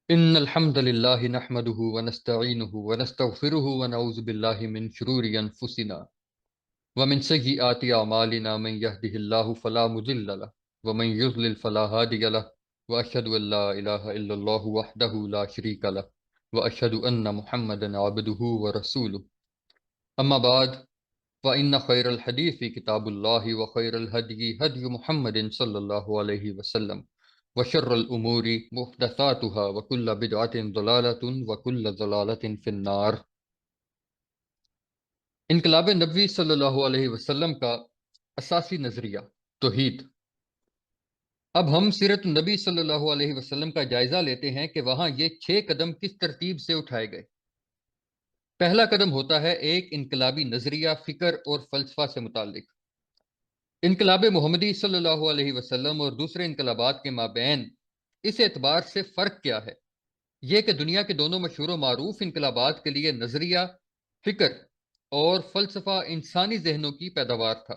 إن الحمد لله نحمده ونستعينه ونستغفره ونعوذ بالله من شرور أنفسنا ومن سيئات أعمالنا من يهده الله فلا مضل له ومن يضلل فلا هادي له وأشهد أن لا إله إلا الله وحده لا شريك له وأشهد أن محمدا عبده ورسوله أما بعد فإن خير الحديث كتاب الله وخير الهدي هدي محمد صلى الله عليه وسلم وشر الأمور محدثاتها وكل بدعة ضلالة وكل ضلالة في النار۔ انقلاب نبوی صلی اللہ علیہ وسلم کا اساسی نظریہ توحید۔ اب ہم سیرت النبی صلی اللہ علیہ وسلم کا جائزہ لیتے ہیں کہ وہاں یہ 6 قدم کس ترتیب سے اٹھائے گئے۔ پہلا قدم ہوتا ہے ایک انقلابی نظریہ، فکر اور فلسفہ سے متعلق۔ انقلاب محمدی صلی اللہ علیہ وسلم اور دوسرے انقلابات کے مابین اس اعتبار سے فرق کیا ہے؟ یہ کہ دنیا کے دونوں مشہور و معروف انقلابات کے لیے نظریہ، فکر اور فلسفہ انسانی ذہنوں کی پیداوار تھا،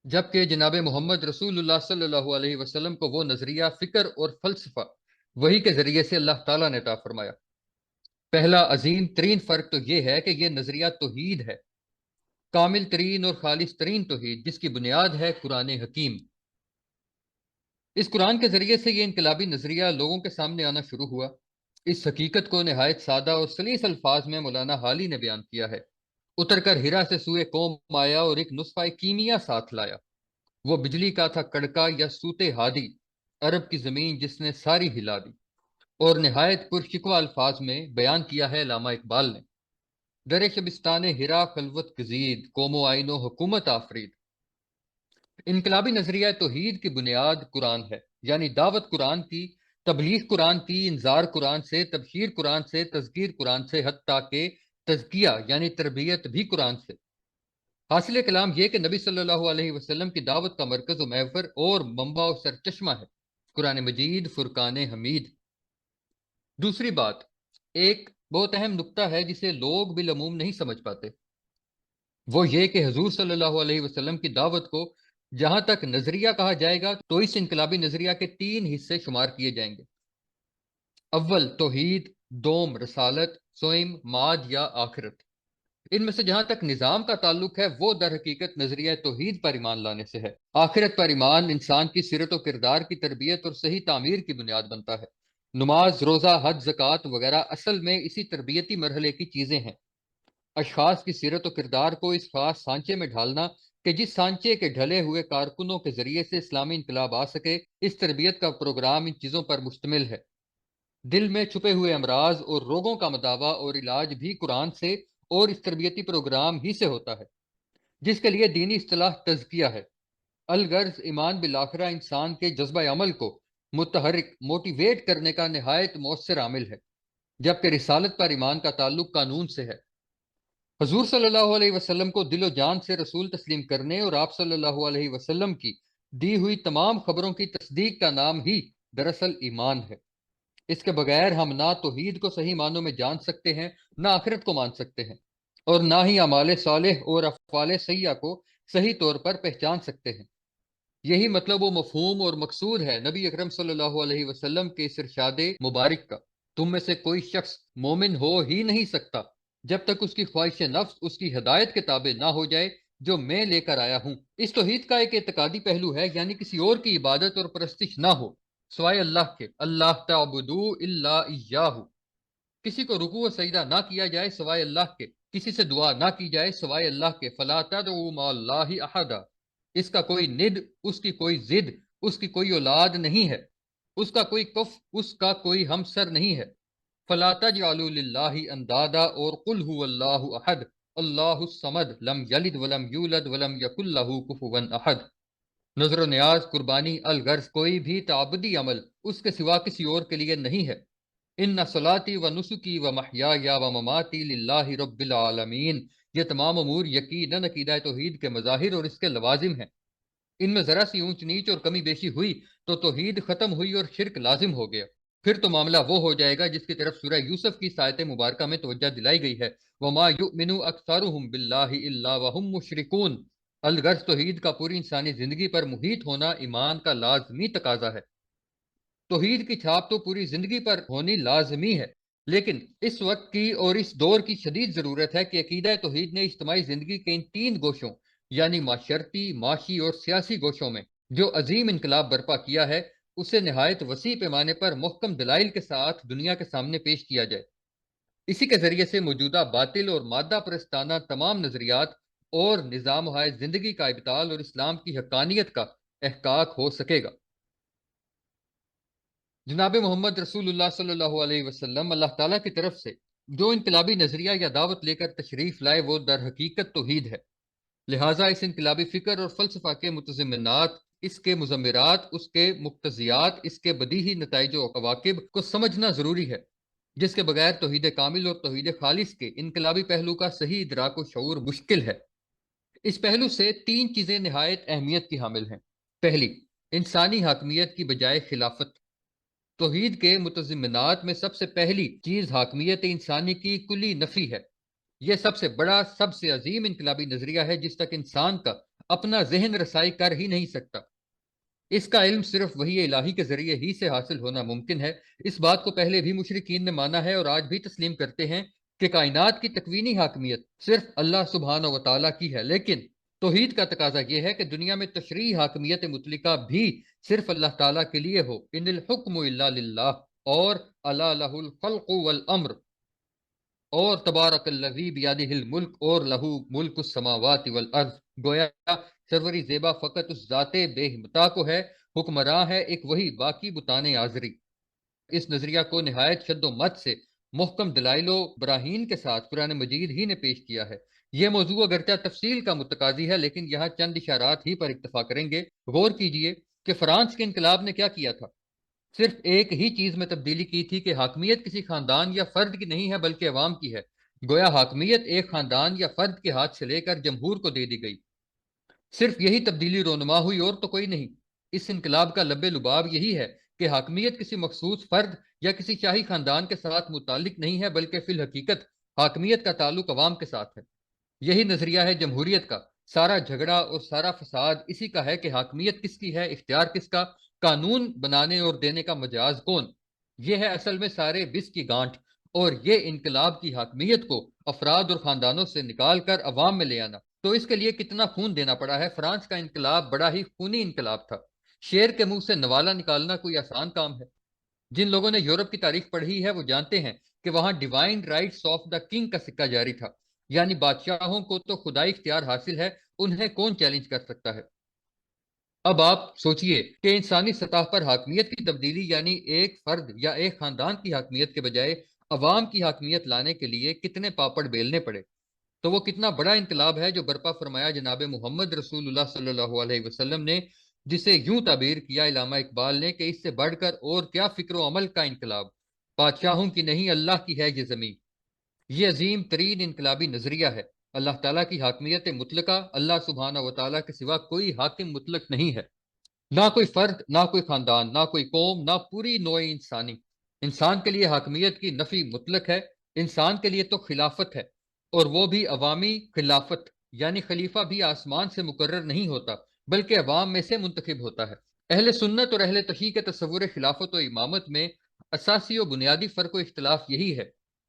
جبکہ جناب محمد رسول اللہ صلی اللہ علیہ وسلم کو وہ نظریہ، فکر اور فلسفہ وحی کے ذریعے سے اللہ تعالیٰ نے عطا فرمایا۔ پہلا عظیم ترین فرق تو یہ ہے کہ یہ نظریہ توحید ہے، کامل ترین اور خالص ترین توحید، جس کی بنیاد ہے قرآن حکیم۔ اس قرآن کے ذریعے سے یہ انقلابی نظریہ لوگوں کے سامنے آنا شروع ہوا۔ اس حقیقت کو نہایت سادہ اور سلیس الفاظ میں مولانا حالی نے بیان کیا ہے۔ اتر کر ہرا سے سوئے قوم آیا اور ایک نسخہ کیمیا ساتھ لایا، وہ بجلی کا تھا کڑکا یا سوتے ہادی، عرب کی زمین جس نے ساری ہلا دی۔ اور نہایت پرشکوہ الفاظ میں بیان کیا ہے علامہ اقبال نے، در شبستان ہرا خلوت گزید، قوم و آئین و حکومت آفرید۔ انقلابی نظریہ توحید کی بنیاد قرآن ہے، یعنی دعوت قرآن کی، تبلیغ قرآن کی، انذار قرآن سے، تبشیر قرآن سے، تذکیر قرآن سے، حتیٰ کہ تزکیہ یعنی تربیت بھی قرآن سے۔ حاصل کلام یہ کہ نبی صلی اللہ علیہ وسلم کی دعوت کا مرکز و محور اور منبع و سرچشمہ ہے قرآن مجید، فرقان حمید۔ دوسری بات، ایک بہت اہم نقطہ ہے جسے لوگ بالعموم نہیں سمجھ پاتے، وہ یہ کہ حضور صلی اللہ علیہ وسلم کی دعوت کو جہاں تک نظریہ کہا جائے گا تو اس انقلابی نظریہ کے 3 حصے شمار کیے جائیں گے۔ اول توحید، دوم رسالت، سوئم معاد یا آخرت۔ ان میں سے جہاں تک نظام کا تعلق ہے وہ در حقیقت نظریہ توحید پر ایمان لانے سے ہے۔ آخرت پر ایمان انسان کی سیرت و کردار کی تربیت اور صحیح تعمیر کی بنیاد بنتا ہے۔ نماز، روزہ، حج، زکوٰۃ وغیرہ اصل میں اسی تربیتی مرحلے کی چیزیں ہیں۔ اشخاص کی سیرت و کردار کو اس خاص سانچے میں ڈھالنا کہ جس سانچے کے ڈھلے ہوئے کارکنوں کے ذریعے سے اسلامی انقلاب آ سکے، اس تربیت کا پروگرام ان چیزوں پر مشتمل ہے۔ دل میں چھپے ہوئے امراض اور روگوں کا مداوع اور علاج بھی قرآن سے اور اس تربیتی پروگرام ہی سے ہوتا ہے، جس کے لیے دینی اصطلاح تزکیہ ہے۔ الغرض ایمان بالآخرہ انسان کے جذبہ عمل کو متحرک، موٹیویٹ کرنے کا نہایت مؤثر عامل ہے، جبکہ رسالت پر ایمان کا تعلق قانون سے ہے۔ حضور صلی اللہ علیہ وسلم کو دل و جان سے رسول تسلیم کرنے اور آپ صلی اللہ علیہ وسلم کی دی ہوئی تمام خبروں کی تصدیق کا نام ہی دراصل ایمان ہے۔ اس کے بغیر ہم نہ توحید کو صحیح معنوں میں جان سکتے ہیں، نہ آخرت کو مان سکتے ہیں، اور نہ ہی اعمال صالح اور افعال سیئہ کو صحیح طور پر پہچان سکتے ہیں۔ یہی مطلب و مفہوم اور مقصود ہے نبی اکرم صلی اللہ علیہ وسلم کے اس ارشاد مبارک کا، تم میں سے کوئی شخص مومن ہو ہی نہیں سکتا جب تک اس کی خواہش نفس اس کی ہدایت کے تابع نہ ہو جائے جو میں لے کر آیا ہوں۔ اس توحید کا ایک اعتقادی پہلو ہے، یعنی کسی اور کی عبادت اور پرستش نہ ہو سوائے اللہ کے، اللہ تعبدوا الا ایاہ، کسی کو رکوع و سجدہ نہ کیا جائے سوائے اللہ کے، کسی سے دعا نہ کی جائے سوائے اللہ کے، فلا تدعوا مع اللہ احدا، اس کا کوئی ند، اس کی کوئی ضد، اس کی کوئی اولاد نہیں ہے، اس کا کوئی کف، اس کا کوئی ہمسر نہیں ہے۔ فلا تجعلوا للہ اندادا، اور قل هو اللہ احد اللہ الصمد لم یلد ولم یولد ولم یکن لہ کفوا احد۔ نظر و نیاز، قربانی، الغرض کوئی بھی تعبدی عمل اس کے سوا کسی اور کے لیے نہیں ہے۔ ان صلاتی و نسکی و محیای و مماتی للہ رب العالمین، یہ تمام امور یقیناً عقیدہ توحید کے مظاہر اور اس کے لوازم ہیں۔ ان میں ذرا سی اونچ نیچ اور کمی بیشی ہوئی تو توحید ختم ہوئی اور شرک لازم ہو گیا، پھر تو معاملہ وہ ہو جائے گا جس کی طرف سورہ یوسف کی آیت مبارکہ میں توجہ دلائی گئی ہے، وما یؤمن اکثرهم باللہ الا وهم مشرکون۔ الغرض توحید کا پوری انسانی زندگی پر محیط ہونا ایمان کا لازمی تقاضا ہے۔ توحید کی چھاپ تو پوری زندگی پر ہونی لازمی ہے، لیکن اس وقت کی اور اس دور کی شدید ضرورت ہے کہ عقیدہ توحید نے اجتماعی زندگی کے ان تین گوشوں یعنی معاشرتی، معاشی اور سیاسی گوشوں میں جو عظیم انقلاب برپا کیا ہے، اسے نہایت وسیع پیمانے پر محکم دلائل کے ساتھ دنیا کے سامنے پیش کیا جائے۔ اسی کے ذریعے سے موجودہ باطل اور مادہ پرستانہ تمام نظریات اور نظام زندگی کا ابطال اور اسلام کی حقانیت کا احقاق ہو سکے گا۔ جناب محمد رسول اللہ صلی اللہ علیہ وسلم اللہ تعالیٰ کی طرف سے جو انقلابی نظریہ یا دعوت لے کر تشریف لائے وہ در حقیقت توحید ہے، لہٰذا اس انقلابی فکر اور فلسفہ کے متضمنات، اس کے مضمرات، اس کے مقتضیات، اس کے بدیہی نتائج و عواقب کو سمجھنا ضروری ہے، جس کے بغیر توحید کامل اور توحید خالص کے انقلابی پہلو کا صحیح ادراک و شعور مشکل ہے۔ اس پہلو سے تین چیزیں نہایت اہمیت کی حامل ہیں۔ پہلی، انسانی حاکمیت کی بجائے خلافت۔ توحید کے متضمنات میں سب سے پہلی چیز حاکمیت انسانی کی کلی نفی ہے۔ یہ سب سے بڑا، سب سے عظیم انقلابی نظریہ ہے جس تک انسان کا اپنا ذہن رسائی کر ہی نہیں سکتا۔ اس کا علم صرف وحی الہی کے ذریعے ہی سے حاصل ہونا ممکن ہے۔ اس بات کو پہلے بھی مشرکین نے مانا ہے اور آج بھی تسلیم کرتے ہیں کہ کائنات کی تکوینی حاکمیت صرف اللہ سبحانہ و تعالیٰ کی ہے، لیکن توحید کا تقاضا یہ ہے کہ دنیا میں تشریعی حاکمیت مطلقہ بھی صرف اللہ تعالیٰ کے لیے ہو۔ ان الحکم الا للہ اور الا لہ الخلق والامر اور تبارک الذی بیدہ الملک اور لہو ملک السماوات والارض، گویا سروری زیبا فقط اس ذات بے ہمتا کو ہے، حکمراں ہے ایک وہی باقی بتان آزری۔ اس نظریہ کو نہایت شد و مت سے محکم دلائل و براہین کے ساتھ قرآن مجید ہی نے پیش کیا ہے۔ یہ موضوع اگرچہ تفصیل کا متقاضی ہے، لیکن یہاں چند اشارات ہی پر اکتفا کریں گے۔ غور کیجئے کہ فرانس کے انقلاب نے کیا کیا تھا۔ صرف ایک ہی چیز میں تبدیلی کی تھی کہ حاکمیت کسی خاندان یا فرد کی نہیں ہے بلکہ عوام کی ہے، گویا حاکمیت ایک خاندان یا فرد کے ہاتھ سے لے کر جمہور کو دے دی گئی۔ صرف یہی تبدیلی رونما ہوئی اور تو کوئی نہیں۔ اس انقلاب کا لب لباب یہی ہے کہ حاکمیت کسی مخصوص فرد یا کسی شاہی خاندان کے ساتھ متعلق نہیں ہے بلکہ فی الحقیقت حاکمیت کا تعلق عوام کے ساتھ ہے۔ یہی نظریہ ہے جمہوریت کا۔ سارا جھگڑا اور سارا فساد اسی کا ہے کہ حاکمیت کس کی ہے، اختیار کس کا، قانون بنانے اور دینے کا مجاز کون۔ یہ ہے اصل میں سارے بس کی گانٹھ، اور یہ انقلاب کی حاکمیت کو افراد اور خاندانوں سے نکال کر عوام میں لے آنا۔ تو اس کے لیے کتنا خون دینا پڑا ہے۔ فرانس کا انقلاب بڑا ہی خونی انقلاب تھا۔ شیر کے منہ سے نوالا نکالنا کوئی آسان کام ہے؟ جن لوگوں نے یورپ کی تاریخ پڑھی ہے وہ جانتے ہیں کہ وہاں divine rights of the king کا سکہ جاری تھا، یعنی بادشاہوں کو تو خدائی اختیار حاصل ہے، انہیں کون چیلنج کر سکتا ہے۔ اب آپ سوچئے کہ انسانی سطح پر حاکمیت کی تبدیلی یعنی ایک فرد یا ایک خاندان کی حاکمیت کے بجائے عوام کی حاکمیت لانے کے لیے کتنے پاپڑ بیلنے پڑے۔ تو وہ کتنا بڑا انقلاب ہے جو برپا فرمایا جناب محمد رسول اللہ صلی اللہ علیہ وسلم نے، جسے یوں تعبیر کیا علامہ اقبال نے کہ اس سے بڑھ کر اور کیا فکر و عمل کا انقلاب، بادشاہوں کی نہیں اللہ کی ہے یہ زمین۔ یہ عظیم ترین انقلابی نظریہ ہے۔ اللہ تعالیٰ کی حاکمیت مطلقہ، اللہ سبحانہ و تعالیٰ کے سوا کوئی حاکم مطلق نہیں ہے، نہ کوئی فرد، نہ کوئی خاندان، نہ کوئی قوم، نہ پوری نوع انسانی۔ انسان کے لیے حاکمیت کی نفی مطلق ہے، انسان کے لیے تو خلافت ہے، اور وہ بھی عوامی خلافت، یعنی خلیفہ بھی آسمان سے مقرر نہیں ہوتا بلکہ عوام میں سے منتخب ہوتا ہے۔ اہل سنت اور اہل تحقیق کے تصور خلافت و امامت میں اساسی و بنیادی فرق و اختلاف یہی ہے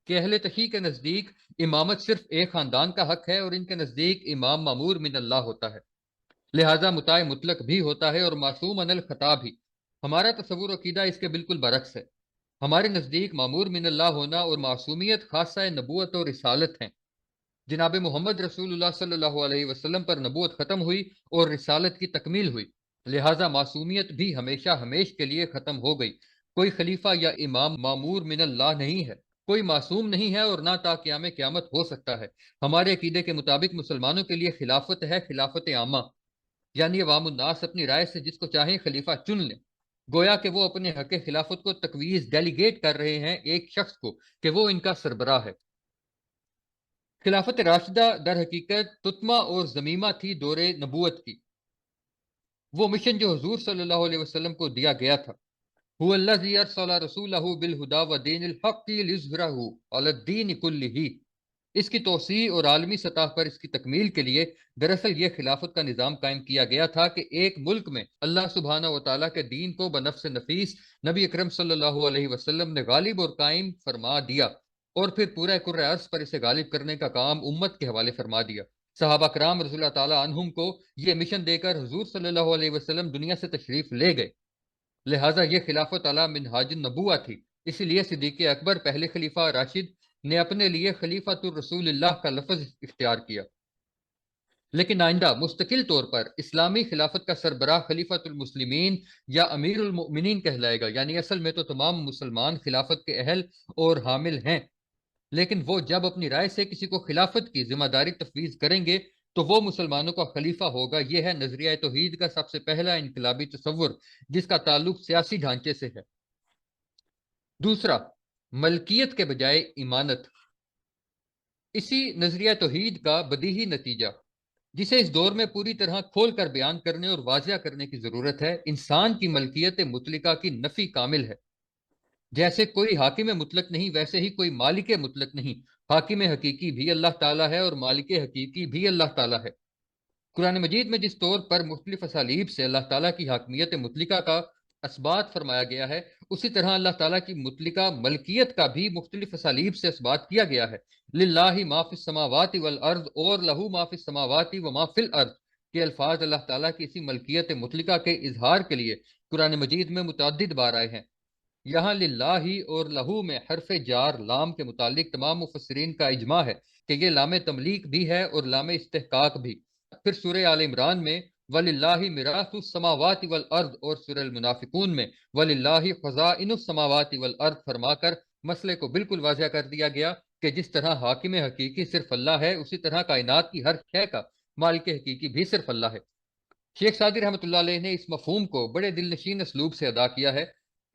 کہ اہل تحقیق کے نزدیک امامت صرف ایک خاندان کا حق ہے اور ان کے نزدیک امام معمور من اللہ ہوتا ہے، لہذا مطاع مطلق بھی ہوتا ہے اور معصوم عن الخطا بھی۔ ہمارا تصور و عقیدہ اس کے بالکل برعکس ہے۔ ہمارے نزدیک معمور من اللہ ہونا اور معصومیت خاصہ نبوت اور رسالت ہیں۔ جناب محمد رسول اللہ صلی اللہ علیہ وسلم پر نبوت ختم ہوئی اور رسالت کی تکمیل ہوئی، لہذا معصومیت بھی ہمیشہ ہمیش کے لیے ختم ہو گئی۔ کوئی خلیفہ یا امام معمور من اللہ نہیں ہے، کوئی معصوم نہیں ہے اور نہ تا قیام قیامت ہو سکتا ہے۔ ہمارے عقیدے کے مطابق مسلمانوں کے لیے خلافت ہے خلافت عامہ، یعنی عوام الناس اپنی رائے سے جس کو چاہیں خلیفہ چن لیں، گویا کہ وہ اپنے حق خلافت کو تقویز ڈیلیگیٹ کر رہے ہیں ایک شخص کو کہ وہ ان کا سربراہ ہے۔ خلافت راشدہ در حقیقت تتمہ اور ضمیمہ تھی دور نبوت کی، وہ مشن جو حضور صلی اللہ علیہ وسلم کو دیا گیا تھا۔ هو الذی ارسل رسولہ بالہدی ودین الحق لظہرہ علی الدین کلہ، اس کی توسیع اور عالمی سطح پر اس کی تکمیل کے لیے دراصل یہ خلافت کا نظام قائم کیا گیا تھا کہ ایک ملک میں اللہ سبحانہ و تعالیٰ کے دین کو بنفس نفیس نبی اکرم صلی اللہ علیہ وسلم نے غالب اور قائم فرما دیا، اور پھر پورے کرۂ ارض پر اسے غالب کرنے کا کام امت کے حوالے فرما دیا۔ صحابہ کرام رضی اللہ تعالیٰ عنہم کو یہ مشن دے کر حضور صلی اللہ علیہ وسلم دنیا سے تشریف لے گئے، لہٰذا یہ خلافت علی منہاج النبوہ تھی۔ اسی لیے صدیق اکبر پہلے خلیفہ راشد نے اپنے لیے خلیفۃ الرسول اللہ کا لفظ اختیار کیا، لیکن آئندہ مستقل طور پر اسلامی خلافت کا سربراہ خلیفۃ المسلمین یا امیر المؤمنین کہلائے گا، یعنی اصل میں تو تمام مسلمان خلافت کے اہل اور حامل ہیں، لیکن وہ جب اپنی رائے سے کسی کو خلافت کی ذمہ داری تفویض کریں گے تو وہ مسلمانوں کا خلیفہ ہوگا۔ یہ ہے نظریہ توحید کا سب سے پہلا انقلابی تصور، جس کا تعلق سیاسی ڈھانچے سے ہے۔ دوسرا، ملکیت کے بجائے امانت۔ اسی نظریہ توحید کا بدیہی نتیجہ، جسے اس دور میں پوری طرح کھول کر بیان کرنے اور واضح کرنے کی ضرورت ہے، انسان کی ملکیت مطلقہ کی نفی کامل ہے۔ جیسے کوئی حاکم مطلق نہیں، ویسے ہی کوئی مالک مطلق نہیں۔ حاکم حقیقی بھی اللہ تعالیٰ ہے اور مالک حقیقی بھی اللہ تعالیٰ ہے۔ قرآن مجید میں جس طور پر مختلف اسالیب سے اللہ تعالیٰ کی حاکمیت مطلقہ کا اثبات فرمایا گیا ہے، اسی طرح اللہ تعالیٰ کی مطلقہ ملکیت کا بھی مختلف اسالیب سے اثبات کیا گیا ہے۔ للہ ما فی السماوات والارض اور لہو ما فی السماوات وما فی الارض کے الفاظ اللہ تعالیٰ کی اسی ملکیت مطلقہ کے اظہار کے لیے قرآن مجید میں متعدد بار آئے ہیں۔ یہاں للہ اور لہو میں حرف جار لام کے متعلق تمام مفسرین کا اجماع ہے کہ یہ لام تملیک بھی ہے اور لام استحقاق بھی۔ پھر سورہ آل عمران میں وَلِلَّهِ مِرَاثُ السَّمَاوَاتِ وَالْأَرْضِ اور سورہ المنافقون میں وَلِلَّهِ خَزَائِنُ السَّمَاوَاتِ وَالْأَرْضِ فرما کر مسئلے کو بالکل واضح کر دیا گیا کہ جس طرح حاکم حقیقی صرف اللہ ہے، اسی طرح کائنات کی ہر شے کا مالک حقیقی بھی صرف اللہ ہے۔ شیخ سعدی رحمۃ اللہ علیہ نے اس مفہوم کو بڑے دل نشین اسلوب سے ادا کیا ہے۔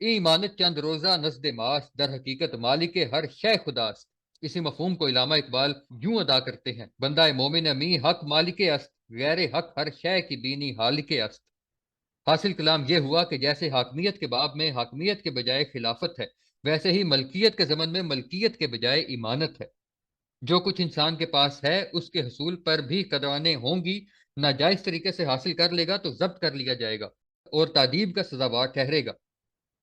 ایمانت چند روزہ نزد ماست، در حقیقت مالک ہر شے خداست۔ اسی مفہوم کو علامہ اقبال یوں ادا کرتے ہیں: بندہ مومن امی حق مالک است، غیر حق ہر شے کی بینی حالک است۔ حاصل کلام یہ ہوا کہ جیسے حاکمیت کے باب میں حاکمیت کے بجائے خلافت ہے، ویسے ہی ملکیت کے ضمن میں ملکیت کے بجائے امانت ہے۔ جو کچھ انسان کے پاس ہے اس کے حصول پر بھی قدرانے ہوں گی، ناجائز طریقے سے حاصل کر لے گا تو ضبط کر لیا جائے گا اور تعذیب کا سزاوار ٹھہرے گا،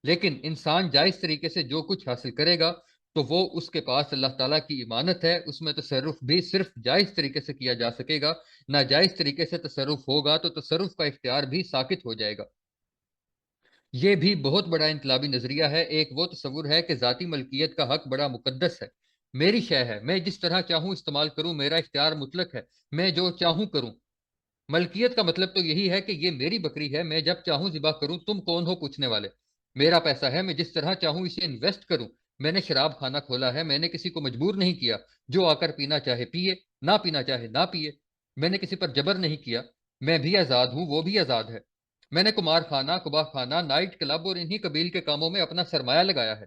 لیکن انسان جائز طریقے سے جو کچھ حاصل کرے گا تو وہ اس کے پاس اللہ تعالیٰ کی امانت ہے، اس میں تصرف بھی صرف جائز طریقے سے کیا جا سکے گا، ناجائز طریقے سے تصرف ہوگا تو تصرف کا اختیار بھی ساقط ہو جائے گا۔ یہ بھی بہت بڑا انقلابی نظریہ ہے۔ ایک وہ تصور ہے کہ ذاتی ملکیت کا حق بڑا مقدس ہے، میری شے ہے، میں جس طرح چاہوں استعمال کروں، میرا اختیار مطلق ہے، میں جو چاہوں کروں۔ ملکیت کا مطلب تو یہی ہے کہ یہ میری بکری ہے، میں جب چاہوں ذبح کروں، تم کون ہو پوچھنے والے؟ میرا پیسہ ہے، میں جس طرح چاہوں اسے انویسٹ کروں۔ میں نے شراب خانہ کھولا ہے، میں نے کسی کو مجبور نہیں کیا، جو آ کر پینا چاہے پیے، نہ پینا چاہے نہ پیے۔ میں نے کسی پر جبر نہیں کیا، میں بھی آزاد ہوں، وہ بھی آزاد ہے۔ میں نے کمار خانہ، کباہ خانہ، نائٹ کلب اور انہی قبیل کے کاموں میں اپنا سرمایہ لگایا ہے۔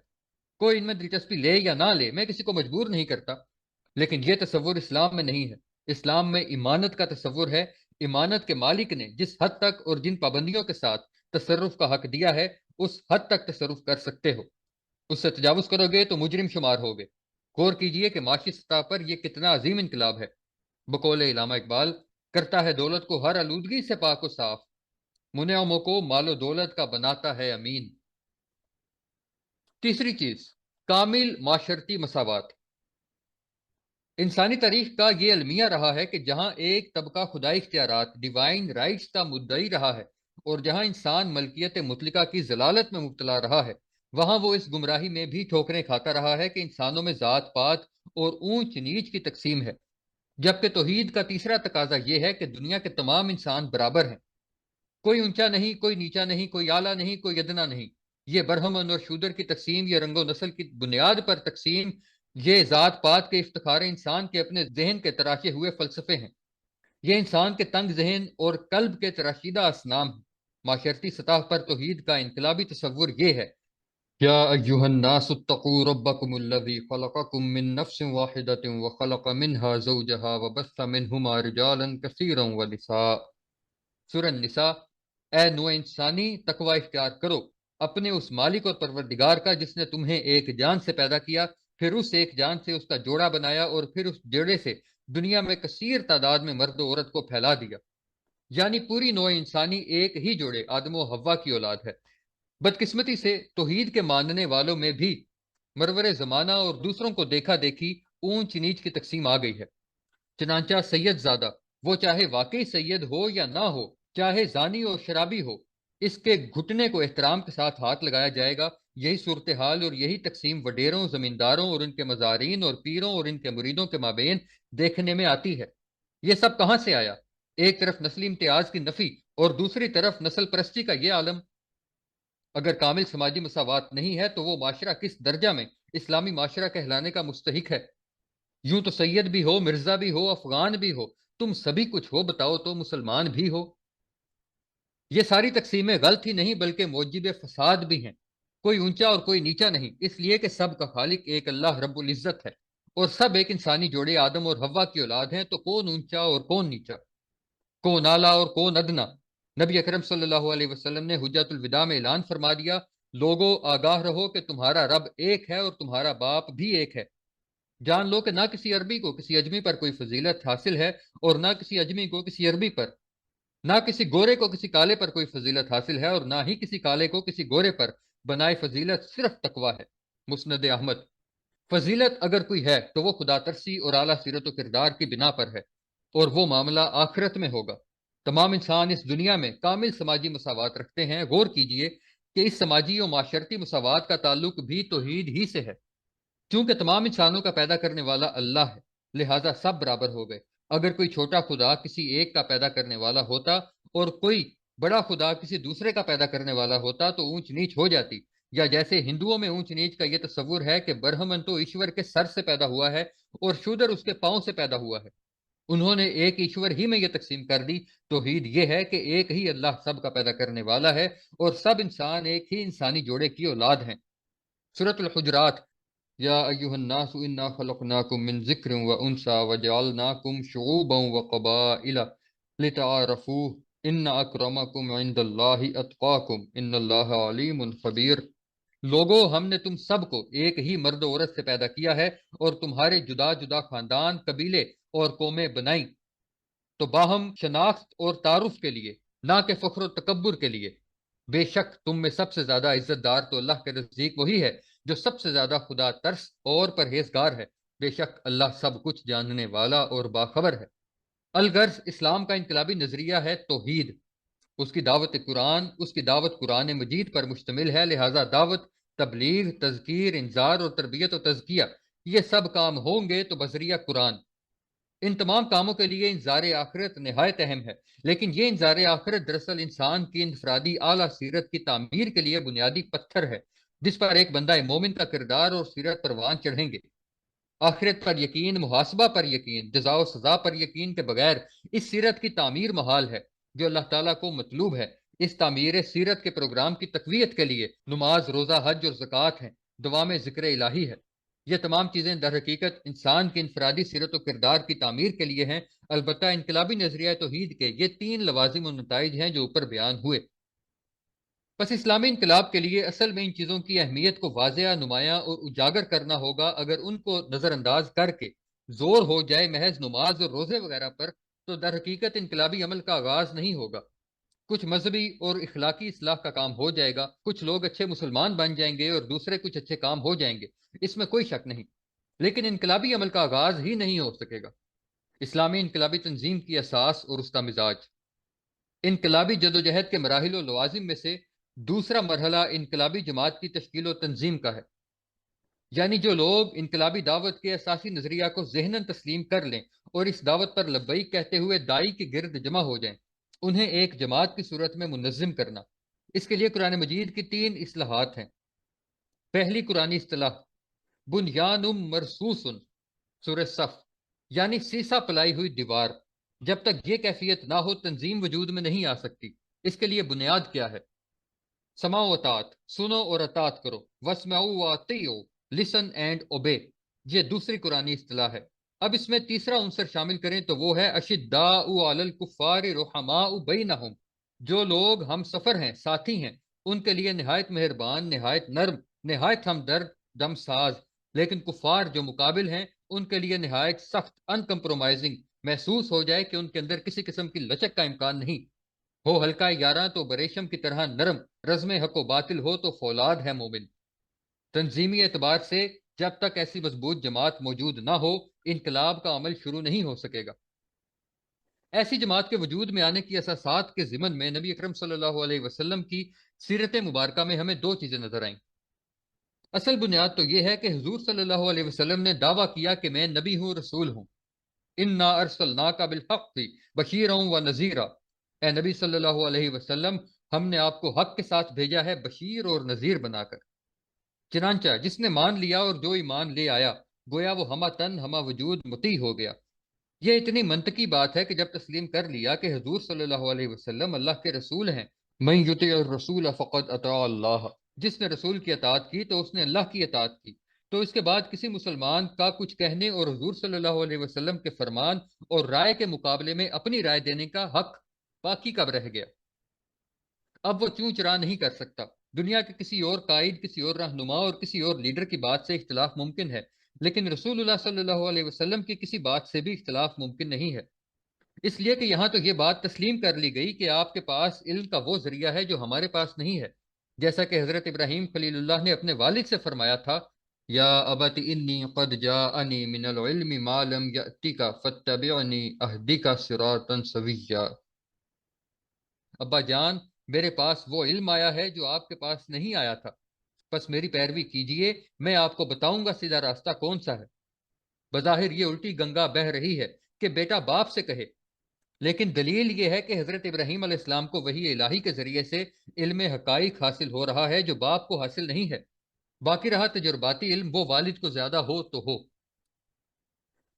کوئی ان میں دلچسپی لے یا نہ لے، میں کسی کو مجبور نہیں کرتا۔ لیکن یہ تصور اسلام میں نہیں ہے۔ اسلام میں امانت کا تصور ہے۔ امانت کے مالک نے جس حد تک اور جن پابندیوں کے ساتھ تصرف کا حق دیا ہے، اس حد تک تصرف کر سکتے ہو، اس سے تجاوز کرو گے تو مجرم شمار ہوگے۔ غور کیجئے کہ معاشی سطح پر یہ کتنا عظیم انقلاب ہے۔ بقول علامہ اقبال، کرتا ہے دولت کو ہر آلودگی سے پاک و صاف، منعموں کو مال و دولت کا بناتا ہے امین۔ تیسری چیز، کامل معاشرتی مساوات۔ انسانی تاریخ کا یہ المیہ رہا ہے کہ جہاں ایک طبقہ خدائی اختیارات ڈیوائن رائٹس کا مدعی رہا ہے اور جہاں انسان ملکیت مطلقہ کی ضلالت میں مبتلا رہا ہے، وہاں وہ اس گمراہی میں بھی ٹھوکریں کھاتا رہا ہے کہ انسانوں میں ذات پات اور اونچ نیچ کی تقسیم ہے، جبکہ توحید کا تیسرا تقاضا یہ ہے کہ دنیا کے تمام انسان برابر ہیں، کوئی اونچا نہیں، کوئی نیچا نہیں، کوئی اعلیٰ نہیں، کوئی ادنا نہیں۔ یہ برہمن اور شودر کی تقسیم، یہ رنگ و نسل کی بنیاد پر تقسیم، یہ ذات پات کے افتخار انسان کے اپنے ذہن کے تراشے ہوئے فلسفے ہیں۔ یہ انسان کے تنگ ذہن اور قلب کے تراشیدہ اسنام ہیں۔ معاشرتی سطح پر توحید کا انقلابی تصور یہ ہے: یا ایہا الناس اتقوا ربکم الذی خلقکم من نفس واحدۃ وخلق منها زوجہا وبث منہما رجالا کثیرا ونساء۔ سورہ النساء۔ اے نوع انسانی، تقوی اختیار کرو اپنے اس مالک اور پروردگار کا جس نے تمہیں ایک جان سے پیدا کیا پھر اس ایک جان سے اس کا جوڑا بنایا اور پھر اس جوڑے سے دنیا میں کثیر تعداد میں مرد و عورت کو پھیلا دیا، یعنی پوری نوع انسانی ایک ہی جوڑے آدم و حوا کی اولاد ہے۔ بدقسمتی سے توحید کے ماننے والوں میں بھی مرور زمانہ اور دوسروں کو دیکھا دیکھی اونچ نیچ کی تقسیم آ گئی ہے۔ چنانچہ سید زادہ، وہ چاہے واقعی سید ہو یا نہ ہو، چاہے زانی اور شرابی ہو، اس کے گھٹنے کو احترام کے ساتھ ہاتھ لگایا جائے گا۔ یہی صورتحال اور یہی تقسیم وڈیروں، زمینداروں اور ان کے مزارین اور پیروں اور ان کے مریدوں کے مابین دیکھنے میں آتی ہے۔ یہ سب کہاں سے آیا؟ ایک طرف نسلی امتیاز کی نفی اور دوسری طرف نسل پرستی کا یہ عالم۔ اگر کامل سماجی مساوات نہیں ہے تو وہ معاشرہ کس درجہ میں اسلامی معاشرہ کہلانے کا مستحق ہے؟ یوں تو سید بھی ہو، مرزا بھی ہو، افغان بھی ہو، تم سبھی کچھ ہو، بتاؤ تو مسلمان بھی ہو۔ یہ ساری تقسیمیں غلط ہی نہیں بلکہ موجب فساد بھی ہیں۔ کوئی اونچا اور کوئی نیچا نہیں، اس لیے کہ سب کا خالق ایک اللہ رب العزت ہے اور سب ایک انسانی جوڑے آدم اور حوا کی اولاد ہیں، تو کون اونچا اور کون نیچا، کون اعلیٰ اور کون ادنا؟ نبی اکرم صلی اللہ علیہ وسلم نے حجت الوداع میں اعلان فرما دیا، لوگوں آگاہ رہو کہ تمہارا رب ایک ہے اور تمہارا باپ بھی ایک ہے۔ جان لو کہ نہ کسی عربی کو کسی اجمی پر کوئی فضیلت حاصل ہے اور نہ کسی اجمی کو کسی عربی پر، نہ کسی گورے کو کسی کالے پر کوئی فضیلت حاصل ہے اور نہ ہی کسی کالے کو کسی گورے پر۔ بنائے فضیلت صرف تقوی ہے۔ مسند احمد۔ فضیلت اگر کوئی ہے تو وہ خدا ترسی اور اعلیٰ سیرت و کردار کی بنا پر ہے، اور وہ معاملہ آخرت میں ہوگا۔ تمام انسان اس دنیا میں کامل سماجی مساوات رکھتے ہیں۔ غور کیجئے کہ اس سماجی و معاشرتی مساوات کا تعلق بھی توحید ہی سے ہے۔ چونکہ تمام انسانوں کا پیدا کرنے والا اللہ ہے، لہٰذا سب برابر ہو گئے۔ اگر کوئی چھوٹا خدا کسی ایک کا پیدا کرنے والا ہوتا اور کوئی بڑا خدا کسی دوسرے کا پیدا کرنے والا ہوتا تو اونچ نیچ ہو جاتی۔ یا جیسے ہندوؤں میں اونچ نیچ کا یہ تصور ہے کہ برہمن تو ایشور کے سر سے پیدا ہوا ہے اور شودر اس کے پاؤں سے پیدا ہوا ہے، انہوں نے ایک ایشور ہی میں یہ تقسیم کر دی۔ توحید یہ ہے کہ ایک ہی اللہ سب کا پیدا کرنے والا ہے اور سب انسان ایک ہی انسانی جوڑے کی اولاد ہیں۔ سورۃ الحجرات۔ یا ایہا الناس انا خلقناکم من ذکر و انثی وجعلناکم شعوبا وقبائل لتعارفوا ان اکرمکم عند اللہ اتقاکم ان اللہ علیم خبیر۔ لوگو، ہم نے تم سب کو ایک ہی مرد و عورت سے پیدا کیا ہے اور تمہارے جدا جدا خاندان، قبیلے اور قومیں بنائی تو باہم شناخت اور تعارف کے لیے، نہ کہ فخر و تکبر کے لیے۔ بے شک تم میں سب سے زیادہ عزت دار تو اللہ کے نزدیک وہی ہے جو سب سے زیادہ خدا ترس اور پرہیزگار ہے۔ بے شک اللہ سب کچھ جاننے والا اور باخبر ہے۔ الغرض اسلام کا انقلابی نظریہ ہے توحید۔ اس کی دعوت قرآن، اس کی دعوت قرآن مجید پر مشتمل ہے، لہٰذا دعوت، تبلیغ، تذکیر، انذار اور تربیت و تزکیہ، یہ سب کام ہوں گے تو بذریعہ قرآن۔ ان تمام کاموں کے لیے انذار آخرت نہایت اہم ہے، لیکن یہ انذار آخرت دراصل انسان کی انفرادی اعلیٰ سیرت کی تعمیر کے لیے بنیادی پتھر ہے جس پر ایک بندہ مومن کا کردار اور سیرت پروان چڑھیں گے۔ آخرت پر یقین، محاسبہ پر یقین، جزا و سزا پر یقین کے بغیر اس سیرت کی تعمیر محال ہے جو اللہ تعالیٰ کو مطلوب ہے۔ اس تعمیر سیرت کے پروگرام کی تقویت کے لیے نماز، روزہ، حج اور زکوٰۃ ہیں، دوام ذکر الہی ہے۔ یہ تمام چیزیں در حقیقت انسان کی انفرادی سیرت و کردار کی تعمیر کے لیے ہیں۔ البتہ انقلابی نظریہ توحید کے یہ تین لوازم و نتائج ہیں جو اوپر بیان ہوئے۔ بس اسلامی انقلاب کے لیے اصل میں ان چیزوں کی اہمیت کو واضح، نمایاں اور اجاگر کرنا ہوگا۔ اگر ان کو نظر انداز کر کے زور ہو جائے محض نماز اور روزے وغیرہ پر تو در حقیقت انقلابی عمل کا آغاز نہیں ہوگا۔ کچھ مذہبی اور اخلاقی اصلاح کا کام ہو جائے گا، کچھ لوگ اچھے مسلمان بن جائیں گے اور دوسرے کچھ اچھے کام ہو جائیں گے، اس میں کوئی شک نہیں، لیکن انقلابی عمل کا آغاز ہی نہیں ہو سکے گا۔ اسلامی انقلابی تنظیم کی اساس اور اس کا مزاج۔ انقلابی جدوجہد کے مراحل و لوازم میں سے دوسرا مرحلہ انقلابی جماعت کی تشکیل و تنظیم کا ہے، یعنی جو لوگ انقلابی دعوت کے اساسی نظریہ کو ذہناً تسلیم کر لیں اور اس دعوت پر لبیک کہتے ہوئے دائی کے گرد جمع ہو جائیں، انہیں ایک جماعت کی صورت میں منظم کرنا۔ اس کے لیے قرآن مجید کی تین اصطلاحات ہیں۔ پہلی قرآنی اصطلاح بنیان مرصوص، سورہ صف، یعنی سیسا پلائی ہوئی دیوار۔ جب تک یہ کیفیت نہ ہو تنظیم وجود میں نہیں آ سکتی۔ اس کے لیے بنیاد کیا ہے؟ سماع و اطاعت، سنو اور اطاعت کرو، واسمعوا واطیعوا، لسن اینڈ اوبے، یہ دوسری قرآنی اصطلاح ہے۔ اب اس میں تیسرا عنصر شامل کریں تو وہ ہے اشداء علی الکفار رحماء بینہم، جو لوگ ہم سفر ہیں، ساتھی ہیں، ان کے لیے نہایت مہربان، نہایت نرم، نہایت ہمدرد، دم ساز، لیکن کفار جو مقابل ہیں ان کے لیے نہایت سخت ان کمپرومائزنگ محسوس ہو جائے کہ ان کے اندر کسی قسم کی لچک کا امکان نہیں ہو، ہلکا یاراں تو بریشم کی طرح نرم، رزم حق و باطل ہو تو فولاد ہے مومن۔ تنظیمی اعتبار سے جب تک ایسی مضبوط جماعت موجود نہ ہو انقلاب کا عمل شروع نہیں ہو سکے گا۔ ایسی جماعت کے وجود میں آنے کی اساسات کے ضمن میں نبی اکرم صلی اللہ علیہ وسلم کی سیرت مبارکہ میں ہمیں دو چیزیں نظر آئیں۔ اصل بنیاد تو یہ ہے کہ حضور صلی اللہ علیہ وسلم نے دعویٰ کیا کہ میں نبی ہوں، رسول ہوں۔ انا ارسلناک بالحق بشیرا و نذیرا، اے نبی صلی اللہ علیہ وسلم ہم نے آپ کو حق کے ساتھ بھیجا ہے، بشیر اور نذیر بنا کر۔ چنانچہ جس نے مان لیا اور جو ایمان لے آیا گویا وہ ہمہ تن ہمہ وجود مطیع ہو گیا۔ یہ اتنی منطقی بات ہے کہ جب تسلیم کر لیا کہ حضور صلی اللہ علیہ وسلم اللہ کے رسول ہیں، من یطع الرسول فقد اطاع اللہ، جس نے رسول کی اطاعت کی تو اس نے اللہ کی اطاعت کی، تو اس کے بعد کسی مسلمان کا کچھ کہنے اور حضور صلی اللہ علیہ وسلم کے فرمان اور رائے کے مقابلے میں اپنی رائے دینے کا حق باقی کب رہ گیا؟ اب وہ چوں چرا نہیں کر سکتا۔ دنیا کے کسی اور قائد، کسی اور رہنما اور کسی اور لیڈر کی بات سے اختلاف ممکن ہے، لیکن رسول اللہ صلی اللہ علیہ وسلم کی کسی بات سے بھی اختلاف ممکن نہیں ہے، اس لیے کہ یہاں تو یہ بات تسلیم کر لی گئی کہ آپ کے پاس علم کا وہ ذریعہ ہے جو ہمارے پاس نہیں ہے، جیسا کہ حضرت ابراہیم خلیل اللہ نے اپنے والد سے فرمایا تھا، یا ابت انی قد جاءنی من العلم ما لم یأتک فاتبعنی اہدک صراطا سویا۔ ابا جان، میرے پاس وہ علم آیا ہے جو آپ کے پاس نہیں آیا تھا، بس میری پیروی کیجئے، میں آپ کو بتاؤں گا سیدھا راستہ کون سا ہے۔ بظاہر یہ الٹی گنگا بہ رہی ہے کہ بیٹا باپ سے کہے، لیکن دلیل یہ ہے کہ حضرت ابراہیم علیہ السلام کو وحی الہی کے ذریعے سے علم حقائق حاصل ہو رہا ہے جو باپ کو حاصل نہیں ہے۔ باقی رہا تجرباتی علم، وہ والد کو زیادہ ہو تو ہو۔